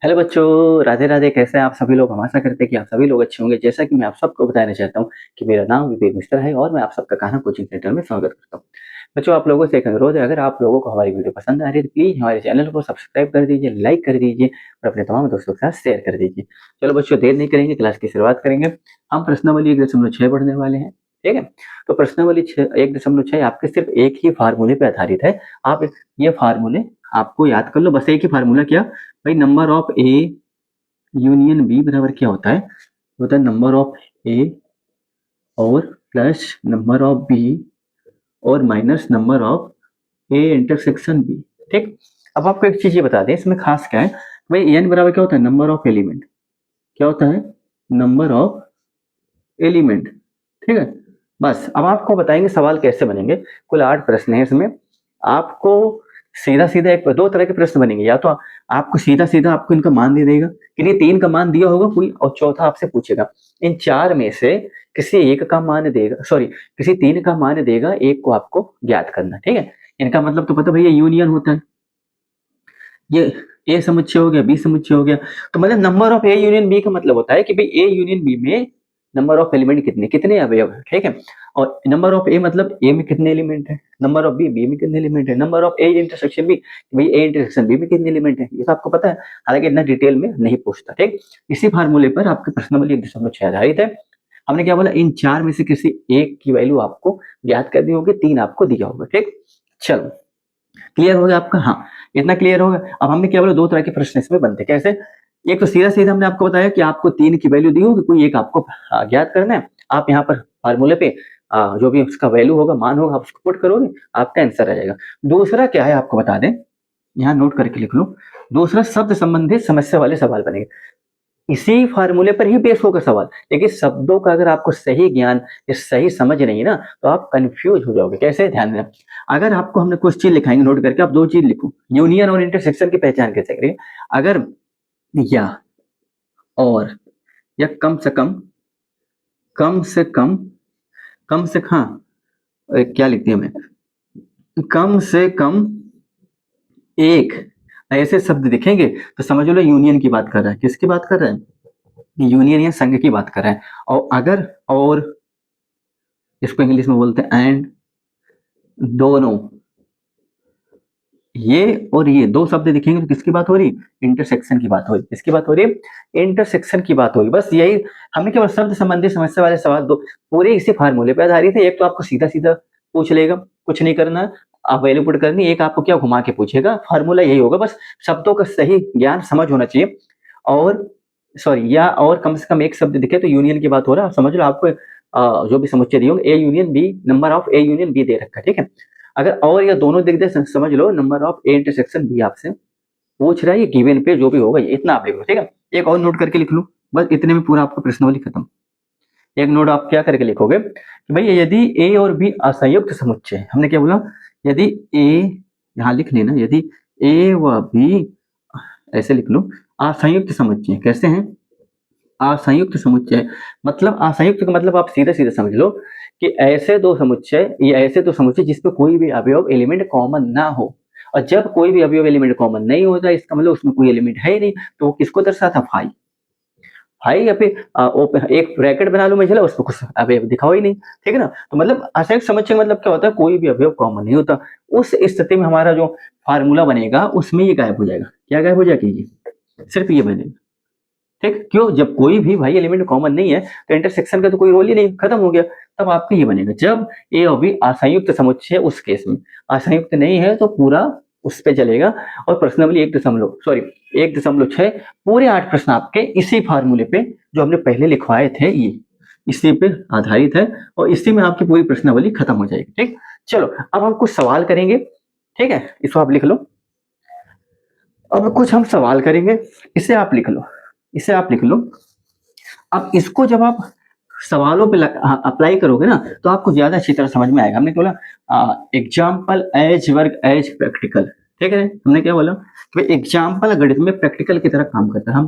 Hello बच्चों, राधे राधे। कैसे हैं आप सभी लोग? हम आशा करते हैं कि आप सभी लोग अच्छे होंगे। जैसा कि मैं आप सबको बताना चाहता हूँ कि मेरा नाम विवेक मिश्रा है और मैं आप सबका कान्हा कोचिंग सेंटर में स्वागत करता हूँ। बच्चों, आप लोगों से एक अनुरोध है, अगर आप लोगों को हमारी वीडियो पसंद आ रही है तो प्लीज हमारे चैनल को सब्सक्राइब कर दीजिए, लाइक कर दीजिए और अपने तमाम दोस्तों के साथ शेयर कर दीजिए। चलो बच्चों, देर नहीं करेंगे, क्लास की शुरुआत करेंगे। हम प्रश्नावली 1.6 पढ़ने वाले हैं। ठीक है, तो प्रश्नावली 1.6 आपके सिर्फ एक ही फार्मूले पे आधारित है। आप ये फार्मूले आपको याद कर लो। बस एक ही फार्मूला, क्या भाई, number of A union B बराबर क्या होता है नंबर ऑफ ए और प्लस नंबर ऑफ बी और minus number of A intersection B. ठीक, अब आपको एक चीज ये बता दें, इसमें खास क्या है भाई, एन बराबर क्या होता है, नंबर ऑफ एलिमेंट। क्या होता है, नंबर ऑफ एलिमेंट। ठीक है, बस अब आपको बताएंगे सवाल कैसे बनेंगे। कुल 8 प्रश्न है इसमें। आपको सीधा सीधा एक दो तरह के प्रश्न बनेंगे, या तो आपको सीधा सीधा आपको इनका मान दे देगा कि नहीं, 3 का मान दिया होगा कोई, और चौथा आपसे पूछेगा इन 4 में से किसी एक का मान देगा, सॉरी किसी 3 का मान देगा, एक को आपको ज्ञात करना। ठीक है, इनका मतलब तो पता भैया, यूनियन होता है। ये ए समुच्चय हो गया, बी समुच्चय हो गया। तो मतलब number of A union B का मतलब होता है कि भाई ए यूनियन बी में नंबर ऑफ एलिमेंट कितने कितने अवयव है। ठीक है, और नंबर ऑफ ए मतलब ए में कितने एलिमेंट है, नंबर ऑफ बी बी में कितने एलिमेंट है, number of A intersection B, भाई ए इंटरसेक्शन बी में कितने एलिमेंट है, ये तो आपको पता है। हालांकि इतना डिटेल में नहीं पूछता। ठीक, इसी फार्मूले पर आपके प्रश्नावली 1.6 आधारित है। हमने क्या बोला, इन 4 में से किसी एक की वैल्यू आपको ज्ञात करनी होगी, 3 आपको दिया होगा। ठीक, चलो क्लियर हो गया आपका? हाँ, इतना क्लियर होगा। अब हमने क्या बोला, 2 तरह के प्रश्न इसमें बनते हैं। कैसे? एक तो सीधा सीधा हमने आपको बताया कि आपको 3 की वैल्यू दी होगी, कोई एक आपको ज्ञात करना है। आप यहाँ पर फार्मूले पे जो भी उसका वैल्यू होगा, मान होगा, आप उसको पुट करोगे, आपका आंसर आ जाएगा। दूसरा क्या है आपको बता दें, यहाँ नोट करके लिख लो। दूसरा शब्द संबंधित समस्या वाले सवाल बनेंगे। इसी फार्मूले पर ही बेस होगा सवाल, लेकिन शब्दों का अगर आपको सही ज्ञान या सही समझ नहीं है ना, तो आप कंफ्यूज हो जाओगे। कैसे? ध्यान देना, अगर आपको हमने कुछ चीज लिखाएंगे, नोट करके आप 2 चीज लिखो, यूनियन और इंटरसेक्शन की पहचान कैसे करेंगे। अगर या और या कम से हाँ, क्या लिखते हैं हमें, कम से कम एक ऐसे शब्द दिखेंगे तो समझ लो यूनियन की बात कर रहा है। किसकी बात कर रहा है? यूनियन या संघ की बात कर रहा है। और अगर और इसको इंग्लिश में बोलते हैं एंड, दोनों ये और ये 2 शब्द दिखेंगे तो किसकी बात हो रही? इंटरसेक्शन की बात हो रही। किसकी बात हो रही? इंटरसेक्शन की बात हो रही। बस यही हमने केवल शब्द संबंधी समस्या वाले सवाल 2 पूरे इसी फार्मूले पे आधारित है। एक तो आपको सीधा सीधा पूछ लेगा, कुछ नहीं करना, आप वैल्यू पुट करनी। एक आपको क्या घुमा के पूछेगा, फार्मूला यही होगा। बस शब्दों का सही ज्ञान समझ होना चाहिए। और सॉरी, या और कम से कम एक शब्द दिखे तो यूनियन की बात हो रहा है, समझ लो। आपको जो भी समुच्चय दिए होंगे, A union B, number of A union B दे रखा है। ठीक है, अगर और या दोनों दिख दे, समझ लो number of A intersection B आपसे पूछ रहा है। ये गिवन पे जो भी होगा, ये इतना आप लिख लो। ठीक है, एक और नोट करके लिख लो, बस इतने में पूरा आपका प्रश्नावली खत्म। एक नोट आप क्या करके लिखोगे कि भाई, यदि ए और बी असंयुक्त समुच्चय है। हमने क्या बोला, यदि ए, यहाँ लिख लेना, यदि ए व बी, ऐसे लिख लो, असंयुक्त समुच्चय। कैसे हैं? असंयुक्त समुच्चय। मतलब असंयुक्त का मतलब आप सीधे सीधे समझ लो कि ऐसे 2 समुच्चय, ये ऐसे 2 समुच्चय जिसमें कोई भी अवयव एलिमेंट कॉमन ना हो। और जब कोई भी अवयव एलिमेंट कॉमन नहीं होता, इसका मतलब उसमें कोई एलिमेंट है ही नहीं। तो वो किसको दर्शाता? फाई। फाई या फिर एक ब्रैकेट बना लो, मैं चला उसमें कुछ अवयव दिखाओ ही नहीं। ठीक है ना, तो मतलब असंयुक्त समुच्चय मतलब क्या होता है, कोई भी अवयव कॉमन नहीं होता। उस स्थिति में हमारा जो फार्मूला बनेगा उसमें ये गायब हो जाएगा। क्या गायब हो जाएगा? ये सिर्फ ये बनेगा। ठीक, क्यों? जब कोई भी भाई एलिमेंट कॉमन नहीं है तो इंटरसेक्शन का तो कोई रोल ही नहीं, खत्म हो गया। तब आपका ये बनेगा जब ए और बी असंयुक्त समुच्चय। उस केस में असंयुक्त नहीं है तो पूरा उस पे चलेगा। और प्रश्नावली 1.6 पूरे 8 प्रश्न आपके इसी फार्मूले पे जो हमने पहले लिखवाए थे, ये इसी पे आधारित है और इसी में आपकी पूरी प्रश्नावली खत्म हो जाएगी। ठीक, चलो अब हम कुछ सवाल करेंगे। ठीक है, इसको आप लिख लो। अब कुछ हम सवाल करेंगे, इसे आप लिख लो, इसे आप लिख लो। अब इसको जब आप सवालों पे अप्लाई करोगे ना, तो आपको ज्यादा अच्छी तरह समझ में आएगा। हमने बोला एग्जाम्पल एज वर्ग एज प्रैक्टिकल। ठीक है, हमने क्या बोला कि एग्जाम्पल गणित में प्रैक्टिकल की तरह काम करता है। हम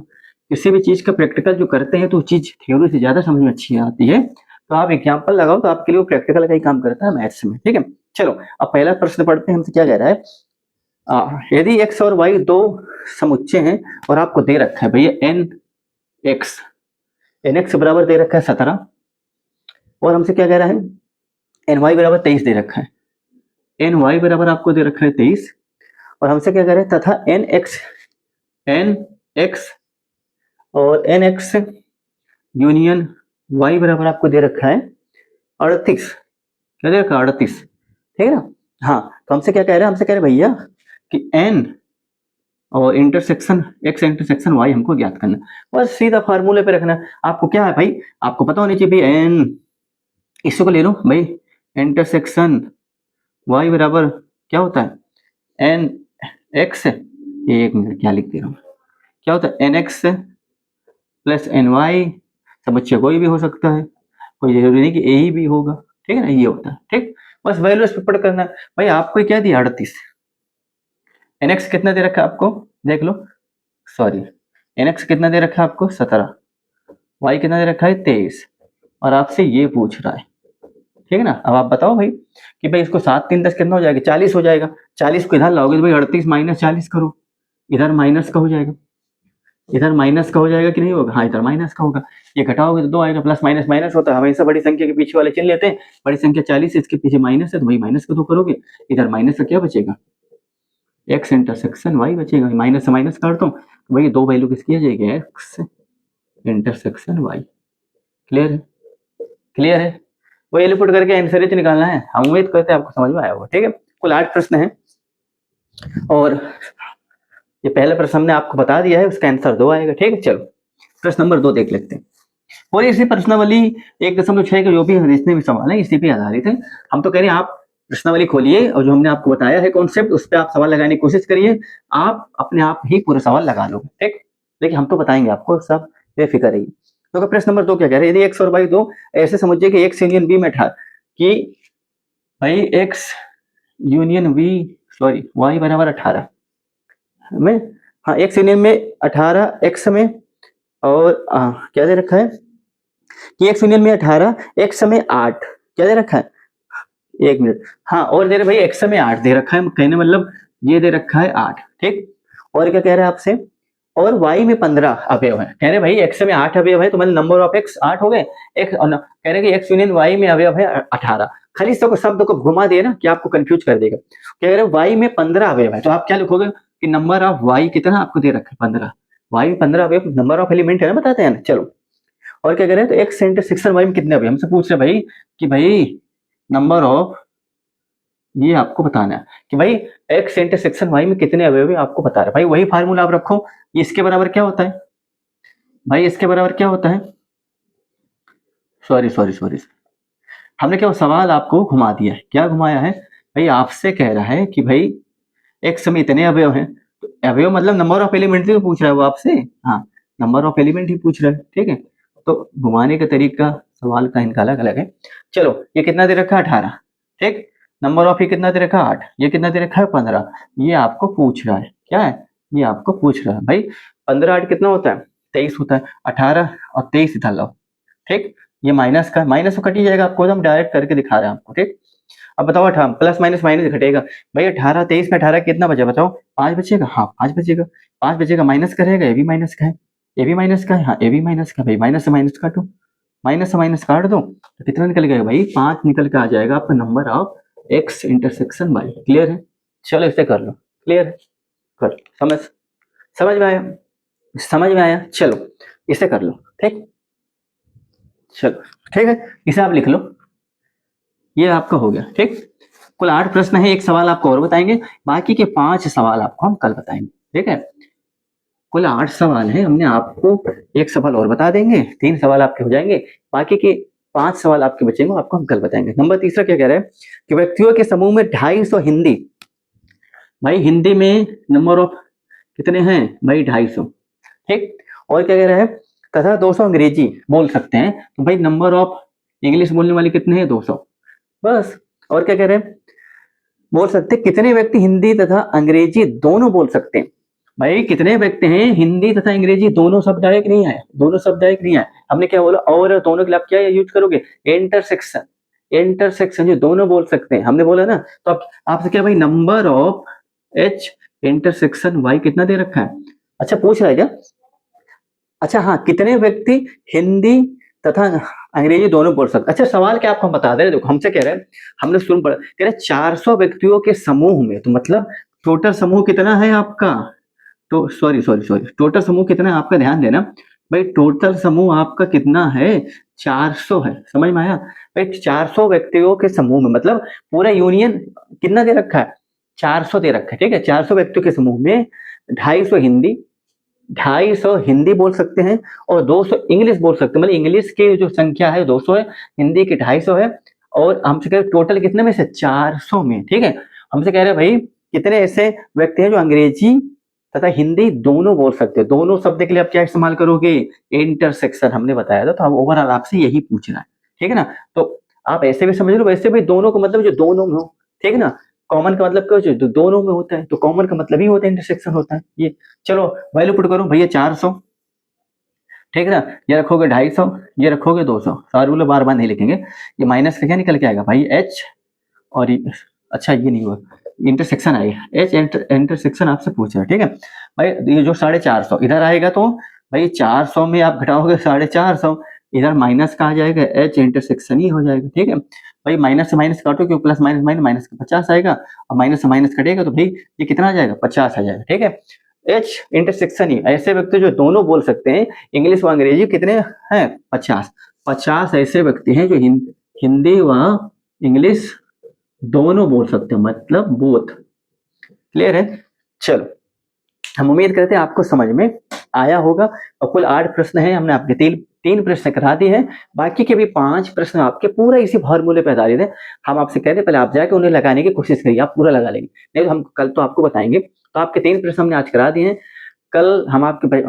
किसी भी चीज का प्रैक्टिकल जो करते हैं तो चीज थ्योरी से ज्यादा समझ में अच्छी आती है। तो आप एग्जाम्पल लगाओ तो आपके लिए वो प्रैक्टिकल का ही काम करता है मैथ्स में। ठीक है, चलो अब पहला प्रश्न पढ़ते हैं। हमसे क्या कह रहा है, यदि x और y दो समुच्चय हैं और आपको दे रखा है भैया nx बराबर दे रखा है 17 और हमसे क्या कह रहा है ny बराबर 23 दे रखा है। ny बराबर आपको दे रखा है 23 और हमसे क्या कह रहा है तथा nx और nx यूनियन y बराबर आपको दे रखा है 38। क्या दे रखा है 38, ठीक है ना। हाँ तो हमसे क्या कह रहे हैं, हमसे कह रहे हैं भैया कि n और इंटरसेक्शन x इंटरसेक्शन y हमको ज्ञात करना। बस सीधा फार्मूले पे रखना। आपको क्या है भाई, आपको पता होनी चाहिए भाई n, इसको को ले लो भाई इंटरसेक्शन y बराबर क्या होता है n x, एक मिनट क्या लिख दे रहा हूँ, क्या होता है n x plus n Y, समुच्चय कोई भी हो सकता है, कोई जरूरी नहीं कि ए ही भी होगा, ठीक है ना, ये होता है। ठीक, बस वैल्यूज पे पढ़ करना है। भाई आपको क्या दिया 38, एनएक्स कितना दे रखा है आपको देख लो, सॉरी एनएक्स कितना दे रखा है आपको 17, वाई कितना दे रखा है 23 और आपसे ये पूछ रहा है, ठीक है ना। अब आप बताओ भाई कि भाई इसको 7 3 10 कितना हो जाएगा, 40 हो जाएगा। 40 को इधर लाओगे तो भाई 38 माइनस 40 करो, इधर माइनस का हो जाएगा, इधर माइनस का हो जाएगा कि नहीं होगा, हाँ इधर माइनस का होगा। ये घटाओगे तो 2 आएगा, प्लस माइनस माइनस होता है हमेशा, बड़ी संख्या के पीछे वाले चिन्ह लेते हैं। बड़ी संख्या 40 इसके पीछे माइनस है तो भाई माइनस का 2 करोगे, इधर माइनस का क्या बचेगा एक्स इंटरसेक्शन वाई बचेगा, माइनस से माइनस काट दो तो भाई 2 वैल्यू किसकी आ जाएगी एक्स इंटरसेक्शन वाई। क्लियर है, क्लियर है। वो वैल्यू पुट करके आंसर ही निकालना है। हम उम्मीद करते हैं आपको समझ में आया होगा। ठीक है, कुल 8 प्रश्न है और ये पहला प्रश्न हमने आपको बता दिया है, उसका आंसर 2 आएगा। ठीक है, चलो प्रश्न नंबर 2 देख लेते हैं। और इसी प्रश्नावली 1.6 का जो भी जितने भी सवाल है इसी पे आधारित है। हम तो कह रहे हैं आप प्रश्नावली खोलिए और जो हमने आपको बताया है कॉन्सेप्ट उस पर आप सवाल लगाने की कोशिश करिए, आप अपने आप ही पूरा सवाल लगा लोगे। ठीक, लेकिन हम तो बताएंगे आपको, सब बेफिक्र रहिए। तो प्रश्न नंबर 2 क्या कह रहे हैं, यदि एक्स और वाई दो ऐसे समझिए कि एक्स यूनियन बी में था कि भाई X union B sorry Y बराबर 18 में, हाँ एक्स यूनियन में 18 एक्स में और क्या दे रखा है कि एक्स यूनियन में 18 एक्स में 8 क्या दे रखा है, एक मिनट, हाँ और दे रहे भाई एक्स में 8 दे रखा है, कहने मतलब ये दे रखा है 8। ठीक, और क्या कह रहा है आपसे, और y में 15 अवयव है। कह रहे भाई x में 8 अवयव है तो मतलब नंबर ऑफ x 8 हो गए। x कह रहे कि x यूनियन y में अवयव है 18। खाली इसको शब्द को घुमा दिए ना कि आपको कंफ्यूज कर देगा। कह रहे y में 15 अवयव है तो आप क्या लिखोगे कि नंबर ऑफ y कितना आपको दे रखा है 15, y में 15 अवयव नंबर ऑफ एलिमेंट है ना, बताते हैं ना। चलो और क्या कह रहे हैं तो x इंटरसेक्शन y में कितने अवयव, हमसे पूछ रहे भाई कि भाई नंबर ऑफ, ये आपको बताना है कि भाई x इंटरसेक्शन y में कितने अवयव है आपको बता रहे। भाई वही फार्मूला आप रखो, इसके बराबर क्या होता है भाई, इसके बराबर क्या होता है, सॉरी सॉरी सॉरी हमने क्या सवाल आपको घुमा दिया है। क्या घुमाया है भाई, आपसे कह रहा है कि भाई x में इतने अवयव हैं, तो अवयव मतलब नंबर ऑफ एलिमेंट ही पूछ रहा है वो आपसे, हाँ नंबर ऑफ एलिमेंट ही पूछ रहा है। ठीक है, तो घुमाने का तरीका सवाल का इनका अलग अलग है। चलो ये कितना दे रखा है 18, ठीक, नंबर ऑफ ये कितना दे रखा है 8, ये कितना दे रखा है 15, ये आपको पूछ रहा है। क्या है ये आपको पूछ रहा है भाई 15 8 कितना होता है 23 होता है, 18 और 23 इधर लाओ। ठीक, ये माइनस का माइनस तो कट ही जाएगा, आपको हम डायरेक्ट करके दिखा रहे हैं आपको। ठीक, अब बताओ 18 प्लस माइनस माइनस घटेगा भाई, 18 23 में 18 कितना बचा बताओ, 5 बचेगा, हाँ 5 बचेगा, 5 बचेगा, माइनस का रहेगा, ये भी माइनस का है, ये भी माइनस का है, हाँ ये भी माइनस का, भाई माइनस से माइनस काटो, माइनस से माइनस काट दो तो कितना निकल गया भाई 5 निकल के आ जाएगा आपका number of X intersection Y. Clear है, चलो इसे कर लो। क्लियर है, कर समझ समझ में आया, समझ में आया, चलो इसे कर लो। ठीक, चलो ठीक है, इसे आप लिख लो, ये आपका हो गया। ठीक, कुल 8 प्रश्न है, एक सवाल आपको और बताएंगे, बाकी के 5 सवाल आपको हम कल बताएंगे। ठीक है, कुल 8 सवाल है, हमने आपको एक सवाल और बता देंगे, 3 सवाल आपके हो जाएंगे, बाकी के 5 सवाल आपके बचेंगे आपको हम कल बताएंगे। नंबर तीसरा क्या कह रहा है कि व्यक्तियों के समूह में 250 हिंदी, भाई हिंदी में नंबर ऑफ कितने हैं भाई 250। ठीक, और क्या कह रहा है तथा 200 अंग्रेजी बोल सकते हैं, तो भाई नंबर ऑफ इंग्लिश बोलने वाले कितने हैं 200 बस। और क्या कह रहे हैं बोल सकते कितने व्यक्ति हिंदी तथा अंग्रेजी दोनों बोल सकते हैं, भाई कितने व्यक्ति हैं हिंदी तथा अंग्रेजी दोनों शब्द आए कि नहीं आए, दोनों शब्द आए कि नहीं आए। हमने क्या बोला, और दोनों के लिए आप क्या यूज करोगे इंटरसेक्शन, इंटरसेक्शन जो दोनों बोल सकते हैं हमने बोला ना। तो आपसे क्या भाई number of H intersection Y कितना दे रखा है? अच्छा पूछ रहा है क्या? अच्छा हाँ, कितने व्यक्ति हिंदी तथा अंग्रेजी दोनों बोल सकते? अच्छा सवाल क्या आपको हम बता दे, देखो हमसे कह रहे हैं, हमने शुरू पढ़ा कह रहे 400 व्यक्तियों के समूह में, तो मतलब टोटल समूह कितना है आपका? तो सॉरी टोटल समूह कितना है आपका, ध्यान देना भाई, टोटल समूह आपका कितना है? 400 है, समझ में आया भाई? 400 व्यक्तियों के समूह में मतलब पूरा यूनियन कितना दे रखा है? 400 दे रखा है, ठीक है। 400 व्यक्तियों के समूह में 250 हिंदी बोल सकते हैं और 200 इंग्लिश बोल सकते हैं, मतलब इंग्लिश की जो संख्या है 200 है, हिंदी की 250 है। और हमसे कह रहे टोटल कितने में से? 400 में, ठीक है। हमसे कह रहे भाई कितने ऐसे व्यक्ति हैं जो अंग्रेजी तथा हिंदी दोनों बोल सकते हैं? दोनों शब्द के लिए आप क्या इस्तेमाल करोगे? इंटरसेक्शन हमने बताया था, तो हम ओवरऑल आपसे यही पूछ रहा है, ठीक है ना। तो आप ऐसे भी समझ लो, वैसे भी दोनों को मतलब जो दोनों में हो, ठीक है ना। कॉमन का मतलब क्या, जो दोनों में होता है, तो कॉमन का मतलब ही होता है इंटरसेक्शन होता है ये। चलो वैल्यू पुट करो भैया 400, ठीक है ना। ये रखोगे 250, ये रखोगे 200, सारे बोले बार बार नहीं लिखेंगे, ये माइनस का क्या निकल के आएगा भाई? एच और अच्छा ये नहीं हुआ, इंटरसेक्शन आएगा, एच इंटरसेक्शन आपसे पूछ रहा है, ठीक है भाई। ये जो 450 इधर आएगा, तो भाई 400 में आप घटाओगे 450, इधर माइनस का आ जाएगा, एच इंटरसेक्शन ही हो जाएगा, ठीक है भाई। माइनस से माइनस काटो, क्यों प्लस माइनस माइनस माइनस का 50 आएगा, और माइनस से माइनस कटेगा तो भाई ये कितना आ जाएगा? 50 आ जाएगा, ठीक है। एच इंटरसेक्शन ही ऐसे व्यक्ति जो दोनों बोल सकते हैं, इंग्लिश व अंग्रेजी, कितने हैं? 50। 50 ऐसे व्यक्ति हैं जो हिंदी व इंग्लिश दोनों बोल सकते हैं, मतलब बोथ। क्लियर है? चलो हम उम्मीद करते हैं आपको समझ में आया होगा। और कुल 8 प्रश्न हैं, हमने आपके तीन प्रश्न करा दिए हैं, बाकी के भी 5 प्रश्न आपके पूरा इसी फॉर्मूले पे आधारित है। हम आपसे कहते हैं पहले आप जाके उन्हें लगाने की कोशिश करिए, आप पूरा लगा लेंगे, नहीं तो हम कल तो आपको बताएंगे। तो आपके 3 प्रश्न हमने आज करा दिए हैं, कल हम आपके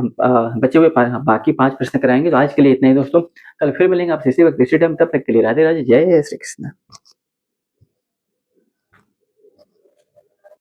बचे हुए बाकी 5 प्रश्न कराएंगे। तो आज के लिए इतना ही दोस्तों, कल फिर मिलेंगे आपसे इसी वक्त इसी टाइम, तब तक के लिए राधे राधे, जय श्री कृष्ण।